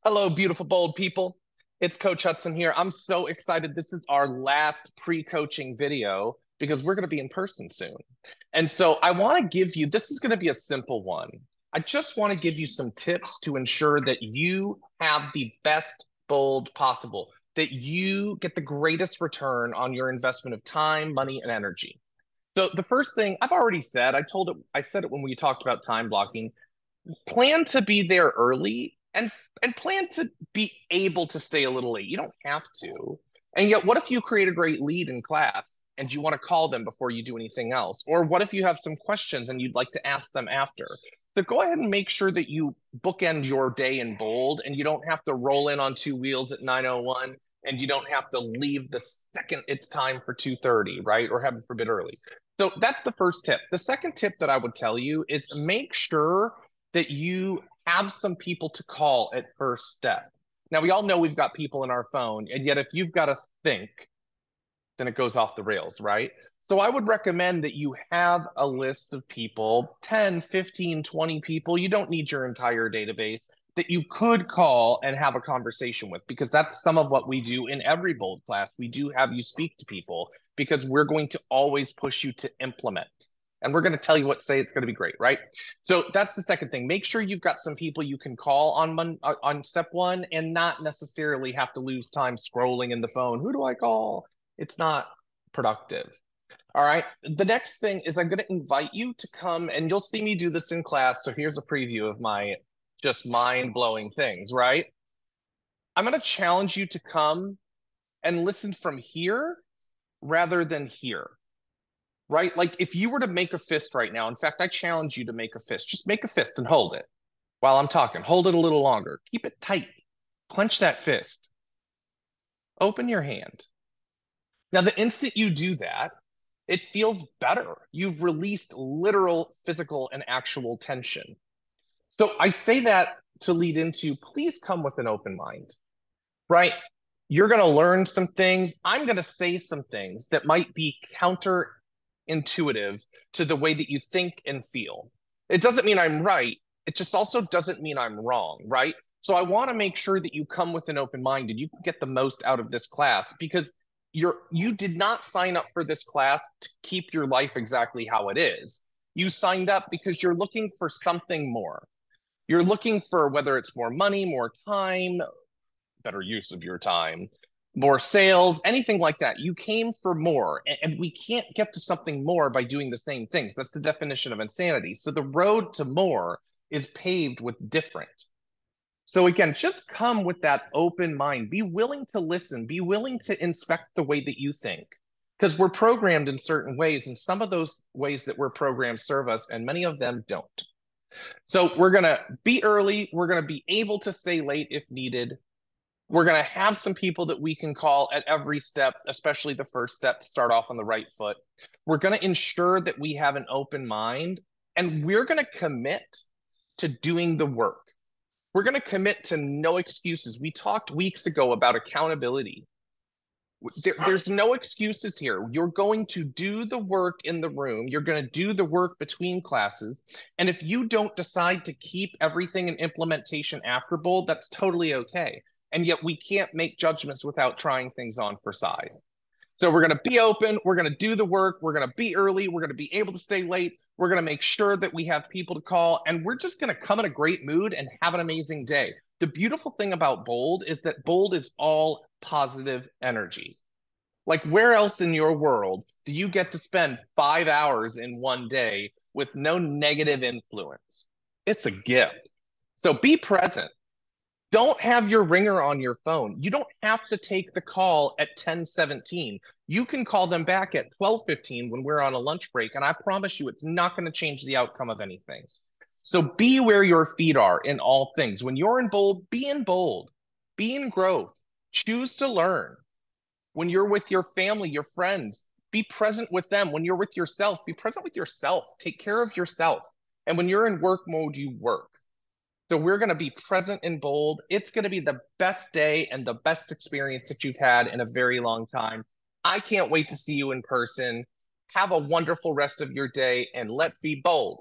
Hello, beautiful, bold people. It's Coach Hudson here. I'm so excited. This is our last pre-coaching video because we're going to be in person soon. And so I want to give you, this is going to be a simple one. I just want to give you some tips to ensure that you have the best bold possible, that you get the greatest return on your investment of time, money, and energy. So the first thing I've already said, I said it when we talked about time blocking. Plan to be there early and plan to be able to stay a little late. You don't have to. And yet, what if you create a great lead in class and you want to call them before you do anything else? Or what if you have some questions and you'd like to ask them after? So go ahead and make sure that you bookend your day in bold and you don't have to roll in on two wheels at 9:01 and you don't have to leave the second it's time for 2:30, right? Or heaven forbid early. So that's the first tip. The second tip that I would tell you is make sure that you have some people to call at first step. Now, we all know we've got people in our phone, and yet if you've got to think, then it goes off the rails, right? So I would recommend that you have a list of people, 10, 15, 20 people. You don't need your entire database that you could call and have a conversation with, because that's some of what we do in every bold class. We do have you speak to people because we're going to always push you to implement. And we're going to tell you what say it's going to be great, right? So that's the second thing. Make sure you've got some people you can call on step one and not necessarily have to lose time scrolling in the phone. Who do I call? It's not productive. All right. The next thing is I'm going to invite you to come and you'll see me do this in class. So here's a preview of my just mind blowing things, right? I'm going to challenge you to come and listen from here rather than here, right? Like if you were to make a fist right now, in fact, I challenge you to make a fist. Just make a fist and hold it while I'm talking. Hold it a little longer. Keep it tight. Clench that fist. Open your hand. Now, the instant you do that, it feels better. You've released literal, physical, and actual tension. So I say that to lead into please come with an open mind, right? You're going to learn some things. I'm going to say some things that might be counterintuitive to the way that you think and feel. It doesn't mean I'm right. It just also doesn't mean I'm wrong, right? So I want to make sure that you come with an open mind and you can get the most out of this class because you did not sign up for this class to keep your life exactly how it is. You signed up because you're looking for something more. You're looking for whether it's more money, more time, better use of your time, more sales, anything like that. You came for more, and we can't get to something more by doing the same things. That's the definition of insanity. So the road to more is paved with different. So again, just come with that open mind. Be willing to listen. Be willing to inspect the way that you think. Because we're programmed in certain ways, and some of those ways that we're programmed serve us, and many of them don't. So we're going to be early. We're going to be able to stay late if needed. We're going to have some people that we can call at every step, especially the first step to start off on the right foot. We're going to ensure that we have an open mind, and we're going to commit to doing the work. We're going to commit to no excuses. We talked weeks ago about accountability. There's no excuses here. You're going to do the work in the room. You're going to do the work between classes. And if you don't decide to keep everything in implementation after bold, that's totally okay. And yet we can't make judgments without trying things on for size. So we're going to be open. We're going to do the work. We're going to be early. We're going to be able to stay late. We're going to make sure that we have people to call. And we're just going to come in a great mood and have an amazing day. The beautiful thing about bold is that bold is all positive energy. Like, where else in your world do you get to spend 5 hours in one day with no negative influence? It's a gift. So be present. Don't have your ringer on your phone. You don't have to take the call at 10:17. You can call them back at 12:15 when we're on a lunch break. And I promise you, it's not going to change the outcome of anything. So be where your feet are in all things. When you're in bold, be in bold, be in growth, choose to learn. When you're with your family, your friends, be present with them. When you're with yourself, be present with yourself. Take care of yourself. And when you're in work mode, you work. So we're going to be present and bold. It's going to be the best day and the best experience that you've had in a very long time. I can't wait to see you in person. Have a wonderful rest of your day and let's be bold.